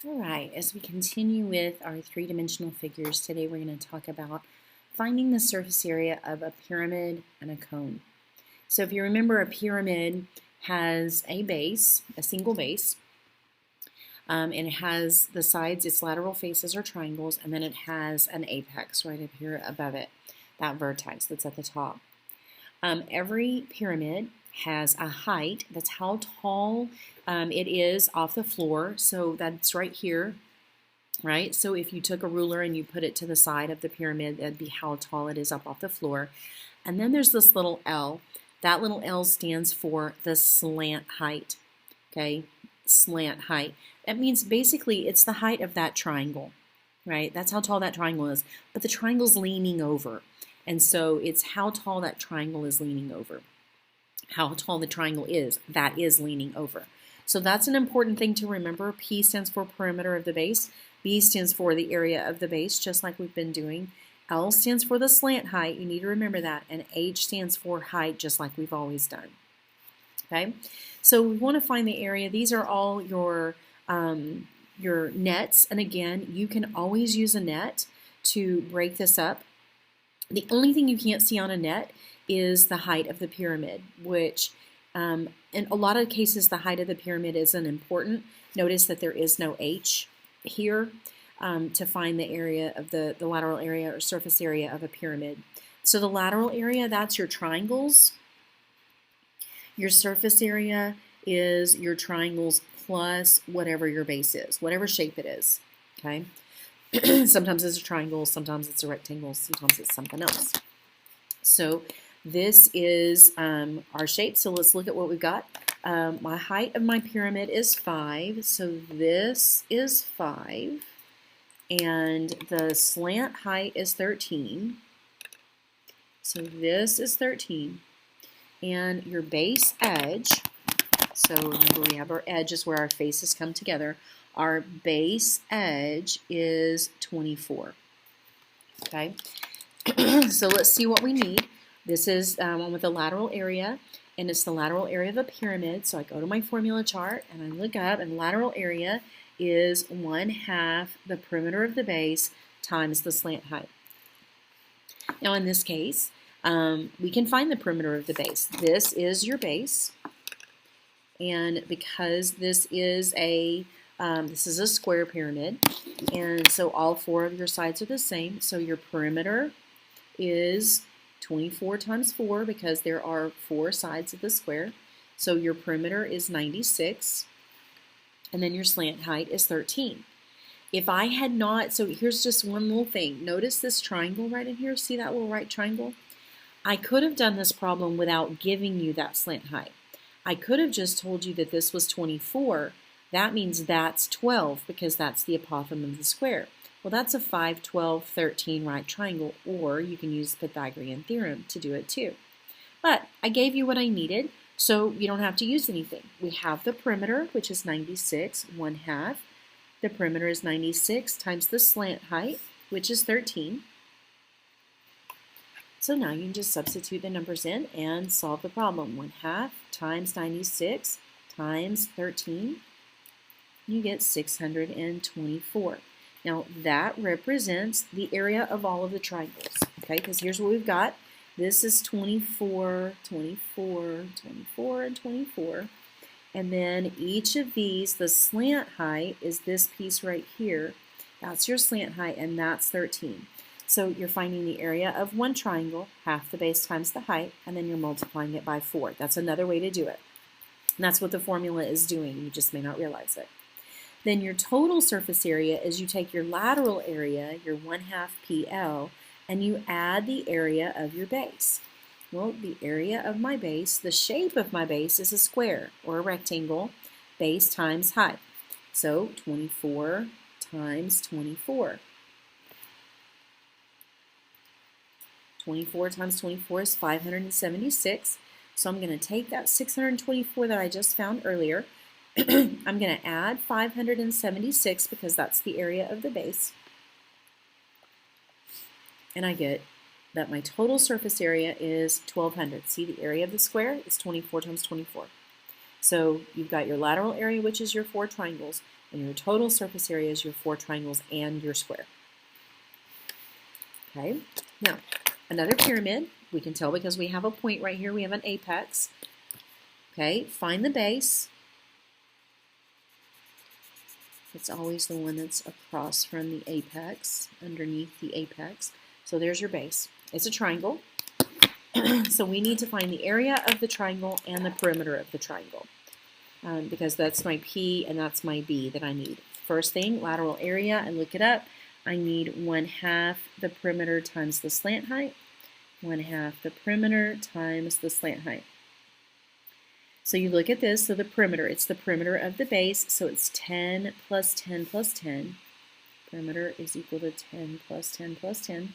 All right, as we continue with our three-dimensional figures, today we're going to talk about finding the surface area of a pyramid and a cone. So if you remember, a pyramid has a base, a single base, and it has the sides, its lateral faces are triangles, and then it has an apex right up here above it, that vertex that's at the top. Every pyramid has a height, that's how tall it is off the floor, so that's right here, right? So if you took a ruler and you put it to the side of the pyramid, that'd be how tall it is up off the floor. And then there's this little L. That little L stands for the slant height, okay? Slant height. That means basically it's the height of that triangle, right? That's how tall that triangle is. But the triangle's leaning over. And so it's how tall that triangle is leaning over. How tall the triangle is, that is leaning over. So that's an important thing to remember. P stands for perimeter of the base. B stands for the area of the base, just like we've been doing. L stands for the slant height. You need to remember that. And H stands for height, just like we've always done. Okay, so we want to find the area. These are all your nets. And again, you can always use a net to break this up. The only thing you can't see on a net is the height of the pyramid, which in a lot of cases the height of the pyramid isn't important. Notice that there is no H here to find the area of the lateral area or surface area of a pyramid. So the lateral area, that's your triangles. Your surface area is your triangles plus whatever your base is, whatever shape it is, okay? Sometimes it's a triangle, sometimes it's a rectangle, sometimes it's something else. So this is our shape. So let's look at what we've got. My height of my pyramid is 5. So this is 5. And the slant height is 13. So this is 13. And your base edge, so remember we have our edges where our faces come together. Our base edge is 24. Okay, so let's see what we need. This is one with the lateral area, and it's the lateral area of a pyramid. So I go to my formula chart and I look up, and lateral area is 1/2 the perimeter of the base times the slant height. Now in this case, we can find the perimeter of the base. This is your base, and because this is a square pyramid, and so all 4 of your sides are the same. So your perimeter is 24 times 4 because there are 4 sides of the square. So your perimeter is 96, and then your slant height is 13. If I had not, so here's just one little thing. Notice this triangle right in here. See that little right triangle? I could have done this problem without giving you that slant height. I could have just told you that this was 24. That means that's 12 because that's the apothem of the square. Well, that's a 5, 12, 13 right triangle, or you can use the Pythagorean theorem to do it too. But I gave you what I needed, so you don't have to use anything. We have the perimeter, which is 96, 1/2. The perimeter is 96 times the slant height, which is 13. So now you can just substitute the numbers in and solve the problem. 1/2 times 96 times 13, you get 624. Now that represents the area of all of the triangles, okay? Because here's what we've got. This is 24, 24, 24, and 24. And then each of these, the slant height is this piece right here. That's your slant height, and that's 13. So you're finding the area of one triangle, half the base times the height, and then you're multiplying it by 4. That's another way to do it. And that's what the formula is doing. You just may not realize it. Then your total surface area is you take your lateral area, your 1/2 PL, and you add the area of your base. Well, the area of my base, the shape of my base is a square or a rectangle, base times height. So 24 times 24. 24 times 24 is 576. So I'm going to take that 624 that I just found earlier. I'm going to add 576 because that's the area of the base. And I get that my total surface area is 1200. See, the area of the square is 24 times 24. So you've got your lateral area, which is your 4 triangles, and your total surface area is your 4 triangles and your square. Okay, now another pyramid, we can tell because we have a point right here, we have an apex. Okay, find the base. It's always the one that's across from the apex, underneath the apex. So there's your base. It's a triangle. So we need to find the area of the triangle and the perimeter of the triangle because that's my P and that's my B that I need. First thing, lateral area, I look it up. I need 1/2 the perimeter times the slant height. 1/2 the perimeter times the slant height. So you look at this, so the perimeter, it's the perimeter of the base, so it's 10 plus 10 plus 10. Perimeter is equal to 10 plus 10 plus 10.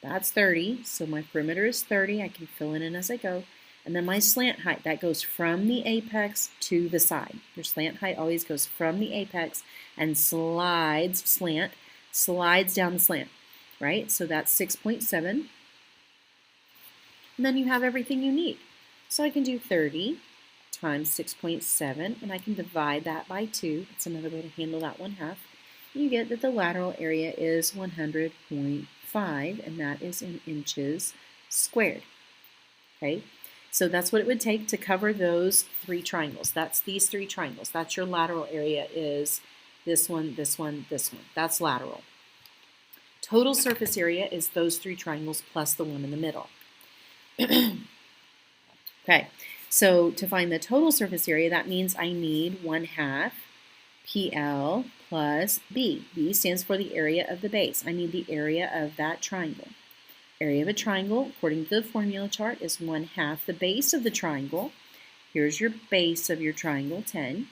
That's 30, so my perimeter is 30. I can fill it in as I go. And then my slant height, that goes from the apex to the side. Your slant height always goes from the apex and slides down the slant, right? So that's 6.7. And then you have everything you need. So I can do 30 times 6.7, and I can divide that by 2. That's another way to handle that 1/2. You get that the lateral area is 100.5, and that is in inches squared. Okay, so that's what it would take to cover those 3 triangles. That's these 3 triangles. That's your lateral area is this one, this one, this one. That's lateral. Total surface area is those 3 triangles plus the one in the middle. Okay, so to find the total surface area, that means I need 1/2 PL plus B. B stands for the area of the base. I need the area of that triangle. Area of a triangle, according to the formula chart, is 1/2 the base of the triangle. Here's your base of your triangle, 10.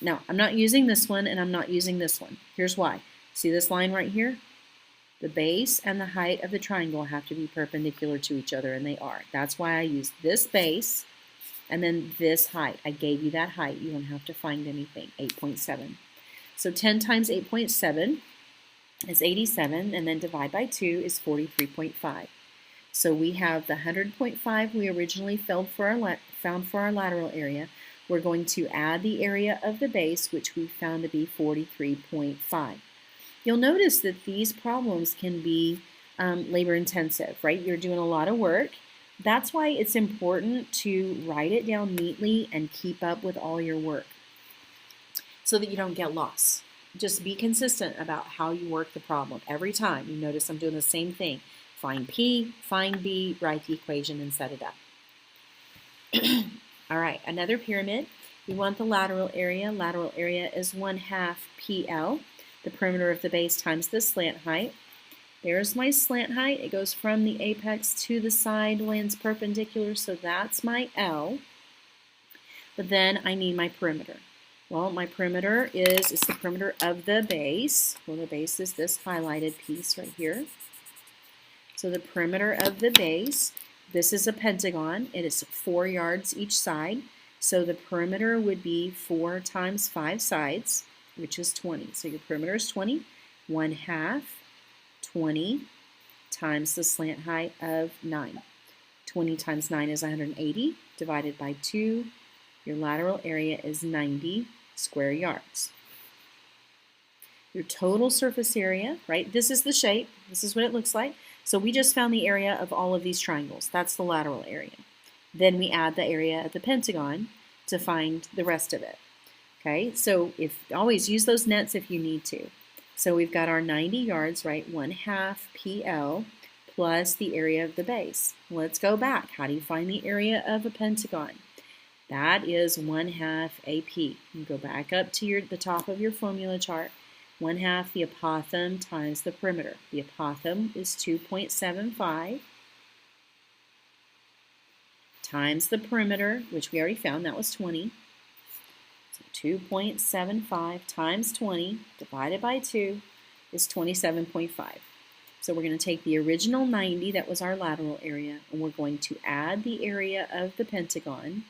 Now, I'm not using this one and I'm not using this one. Here's why. See this line right here? The base and the height of the triangle have to be perpendicular to each other, and they are. That's why I use this base and then this height. I gave you that height. You don't have to find anything, 8.7. So 10 times 8.7 is 87, and then divide by 2 is 43.5. So we have the 100.5 we originally found for our lateral area. We're going to add the area of the base, which we found to be 43.5. You'll notice that these problems can be labor intensive, right? You're doing a lot of work. That's why it's important to write it down neatly and keep up with all your work so that you don't get lost. Just be consistent about how you work the problem. Every time you notice I'm doing the same thing. Find P, find B, write the equation and set it up. All right, another pyramid. We want the lateral area. Lateral area is 1/2 PL. The perimeter of the base times the slant height. There's my slant height. It goes from the apex to the side, lands perpendicular, so that's my L. But then I need my perimeter. Well, my perimeter is the perimeter of the base. Well, the base is this highlighted piece right here. So the perimeter of the base, this is a pentagon. It is 4 yards each side. So the perimeter would be 4 times 5 sides, which is 20. So your perimeter is 20. 1/2 20 times the slant height of 9. 20 times 9 is 180. Divided by 2, your lateral area is 90 square yards. Your total surface area, right? This is the shape. This is what it looks like. So we just found the area of all of these triangles. That's the lateral area. Then we add the area of the pentagon to find the rest of it. Okay, so always use those nets if you need to. So we've got our 90 yards, right? 1/2 PL plus the area of the base. Let's go back. How do you find the area of a pentagon? That is 1/2 AP. You go back up to the top of your formula chart. 1/2 the apothem times the perimeter. The apothem is 2.75 times the perimeter, which we already found, that was 20. So 2.75 times 20 divided by 2 is 27.5. So we're going to take the original 90, that was our lateral area, and we're going to add the area of the pentagon,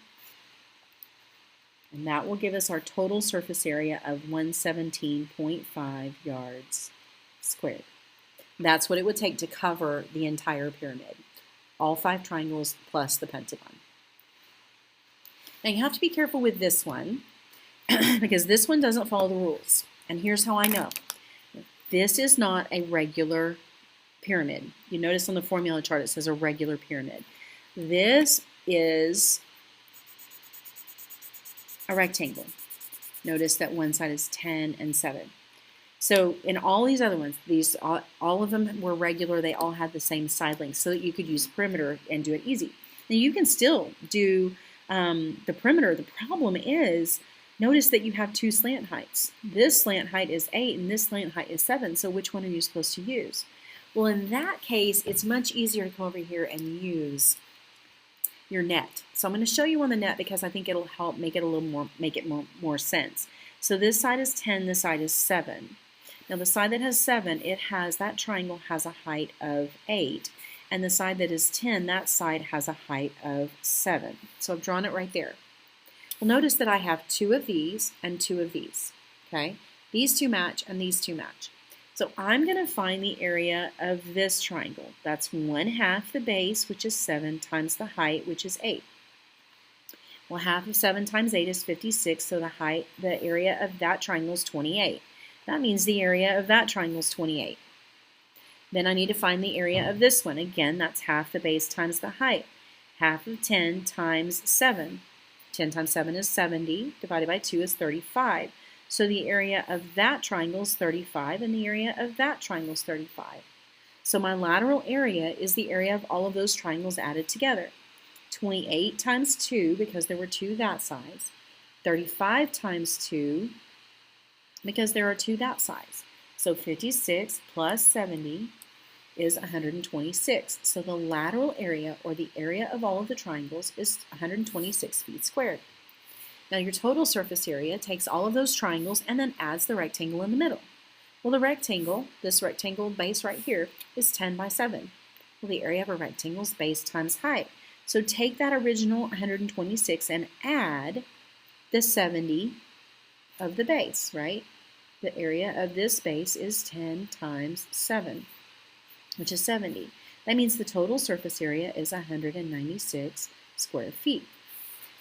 and that will give us our total surface area of 117.5 yards squared. That's what it would take to cover the entire pyramid, all 5 triangles plus the pentagon. Now you have to be careful with this one because this one doesn't follow the rules. And here's how I know. This is not a regular pyramid. You notice on the formula chart it says a regular pyramid. This is a rectangle. Notice that one side is 10 and 7. So in all these other ones, all of them were regular. They all had the same side length so that you could use perimeter and do it easy. Now you can still do the perimeter. The problem is, notice that you have two slant heights. This slant height is 8 and this slant height is 7. So which one are you supposed to use? Well, in that case, it's much easier to come over here and use your net. So I'm going to show you on the net because I think it'll help make it a little more sense. So this side is 10, this side is 7. Now the side that has 7, that triangle has a height of 8, and the side that is 10, that side has a height of 7. So I've drawn it right there. Well, notice that I have 2 of these and 2 of these. Okay, these two match and these two match. So I'm going to find the area of this triangle. That's 1/2 the base, which is 7, times the height, which is 8. Well, half of 7 times 8 is 56, so the area of that triangle is 28. That means the area of that triangle is 28. Then I need to find the area of this one. Again, that's half the base times the height. Half of 10 times 7. 10 times 7 is 70, divided by 2 is 35. So the area of that triangle is 35, and the area of that triangle is 35. So my lateral area is the area of all of those triangles added together. 28 times 2, because there were 2 that size. 35 times 2, because there are 2 that size. So 56 plus 70 is 126. So the lateral area, or the area of all of the triangles, is 126 feet squared. Now your total surface area takes all of those triangles and then adds the rectangle in the middle. Well, the rectangle, this rectangle base right here, is 10 by 7. Well, the area of a rectangle is base times height. So take that original 126 and add the 70 of the base, right? The area of this base is 10 times 7, which is 70. That means the total surface area is 196 square feet.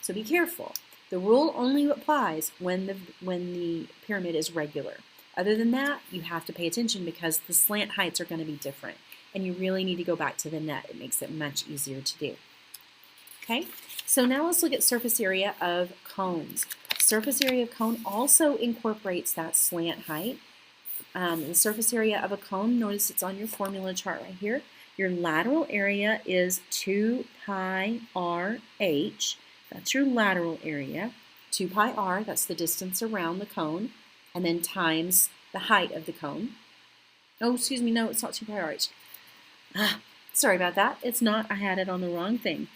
So be careful. The rule only applies when the pyramid is regular. Other than that, you have to pay attention because the slant heights are going to be different. And you really need to go back to the net. It makes it much easier to do. Okay, so now let's look at surface area of cones. Surface area of cone also incorporates that slant height. The surface area of a cone, notice it's on your formula chart right here. Your lateral area is 2 pi RH. That's your lateral area. 2 pi r, that's the distance around the cone, and then times the height of the cone. Oh, excuse me, no, it's not 2 pi RH. Sorry about that. It's not. I had it on the wrong thing.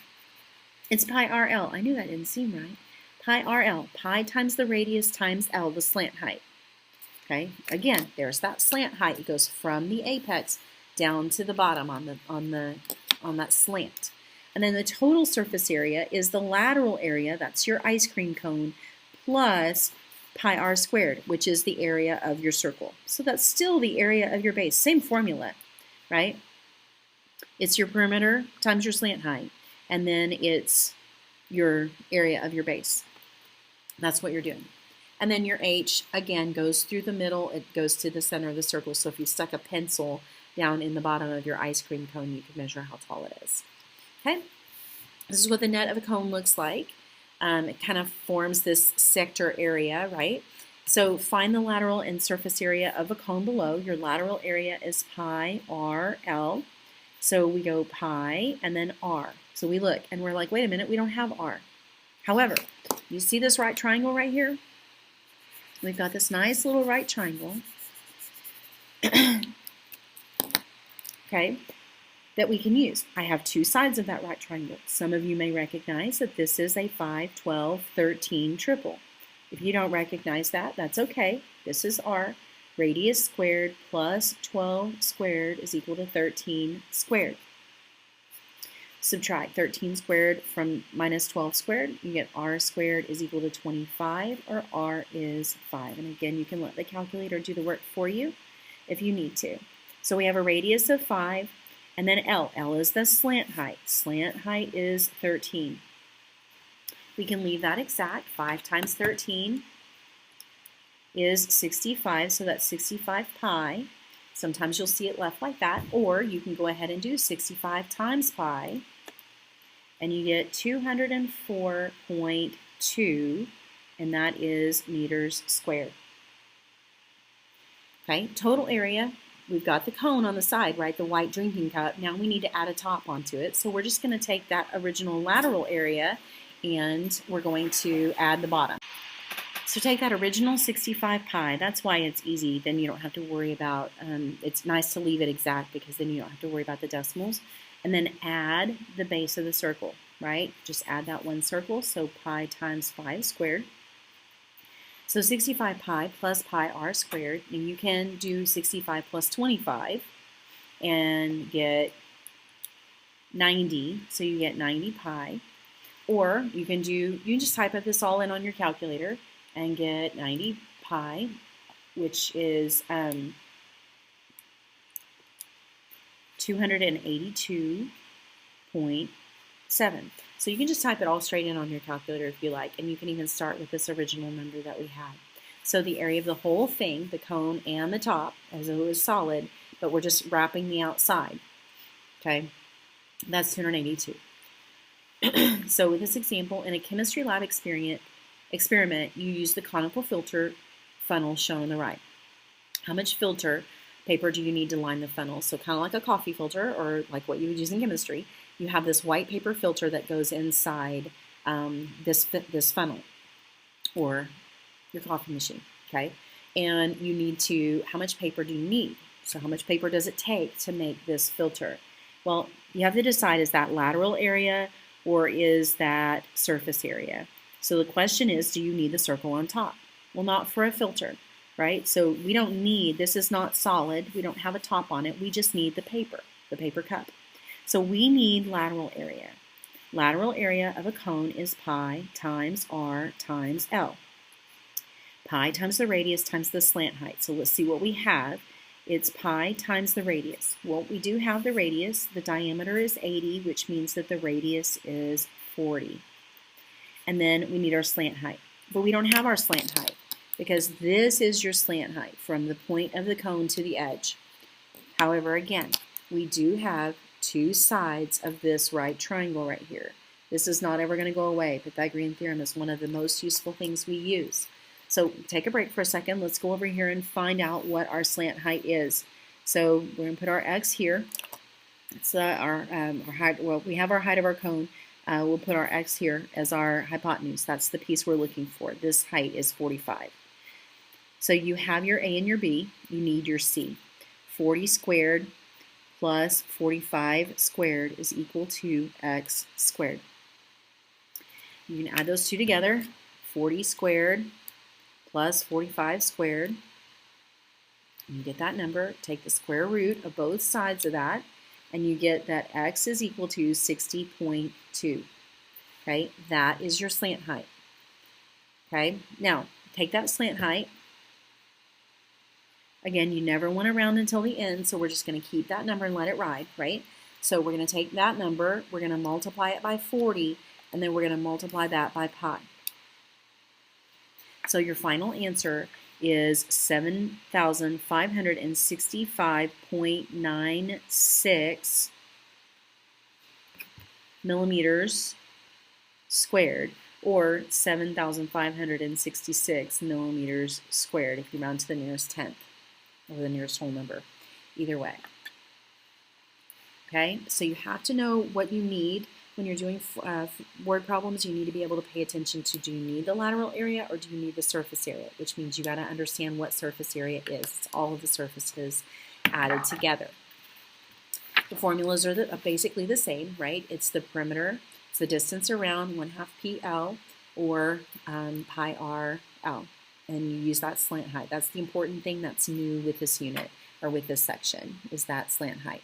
It's pi RL. I knew that didn't seem right. Pi RL, pi times the radius times L, the slant height. Okay, again, there's that slant height. It goes from the apex down to the bottom on that slant. And then the total surface area is the lateral area, that's your ice cream cone, plus pi r squared, which is the area of your circle. So that's still the area of your base. Same formula, right? It's your perimeter times your slant height, and then it's your area of your base. That's what you're doing. And then your H, again, goes through the middle. It goes to the center of the circle. So if you stuck a pencil down in the bottom of your ice cream cone, you can measure how tall it is. Okay? This is what the net of a cone looks like. It kind of forms this sector area, right? So find the lateral and surface area of a cone below. Your lateral area is pi RL. So we go pi and then R. So we look and we're like, wait a minute, we don't have R. However, you see this right triangle right here? We've got this nice little right triangle, okay, that we can use. I have 2 sides of that right triangle. Some of you may recognize that this is a 5, 12, 13 triple. If you don't recognize that, that's okay. This is R. Radius squared plus 12 squared is equal to 13 squared. Subtract 13 squared from minus 12 squared. You get R squared is equal to 25, or R is 5. And again, you can let the calculator do the work for you if you need to. So we have a radius of 5, and then L. L is the slant height. Slant height is 13. we can leave that exact. 5 times 13 is 65, so that's 65 pi. Sometimes you'll see it left like that, or you can go ahead and do 65 times pi, and you get 204.2, and that is meters squared. Okay, total area, we've got the cone on the side, right, the white drinking cup. Now we need to add a top onto it, so we're just going to take that original lateral area and we're going to add the bottom. So take that original 65 pi, that's why it's easy, then you don't have to worry about, it's nice to leave it exact because then you don't have to worry about the decimals. And then add the base of the circle, right? Just add that one circle, so pi times 5 squared. So 65 pi plus pi r squared, and you can do 65 plus 25 and get 90, so you get 90 pi. Or you can just type up this all in on your calculator and get 90 pi, which is 282.7. So you can just type it all straight in on your calculator if you like, and you can even start with this original number that we had. So the area of the whole thing, the cone and the top, as it was solid, but we're just wrapping the outside, okay? That's 282. So with this example, in a chemistry lab experiment, you use the conical filter funnel shown on the right. How much filter paper do you need to line the funnel? So kind of like a coffee filter or like what you would use in chemistry, you have this white paper filter that goes inside this funnel or your coffee machine, okay? And you need to, how much paper do you need? So how much paper does it take to make this filter? Well, you have to decide, is that lateral area or is that surface area? So the question is, do you need the circle on top? Well, not for a filter, right? So we don't need, this is not solid, we don't have a top on it, we just need the paper cup. So we need lateral area. Lateral area of a cone is pi times r times L. Pi times the radius times the slant height. So let's see what we have. It's pi times the radius. Well, we do have the radius. The diameter is 80, which means that the radius is 40. And then we need our slant height. But we don't have our slant height because this is your slant height from the point of the cone to the edge. However, again, we do have two sides of this right triangle right here. This is not ever going to go away. Pythagorean theorem is one of the most useful things we use. So take a break for a second. Let's go over here and find out what our slant height is. So we're going to put our x here. It's our height. Well, we have our height of our cone. We'll put our x here as our hypotenuse. That's the piece we're looking for. This height is 45. So you have your a and your b. You need your c. 40 squared plus 45 squared is equal to x squared. You can add those two together. 40 squared plus 45 squared. You get that number. Take the square root of both sides of that, and you get that x is equal to 60.2. Okay, that is your slant height. Okay, now take that slant height. Again, you never want to round until the end, so we're just going to keep that number and let it ride, right? So we're going to take that number, we're going to multiply it by 40, and then we're going to multiply that by pi. So your final answer is 7,565.96 millimeters squared, or 7,566 millimeters squared if you round to the nearest tenth or the nearest whole number, either way. Okay, so you have to know what you need when you're doing word problems. You need to be able to pay attention to, do you need the lateral area or do you need the surface area, which means you got to understand what surface area is. It's all of the surfaces added together. The formulas are basically the same, right? It's the perimeter, it's the distance around, 1/2 PL, or pi r L, and you use that slant height. That's the important thing that's new with this unit, or with this section, is that slant height.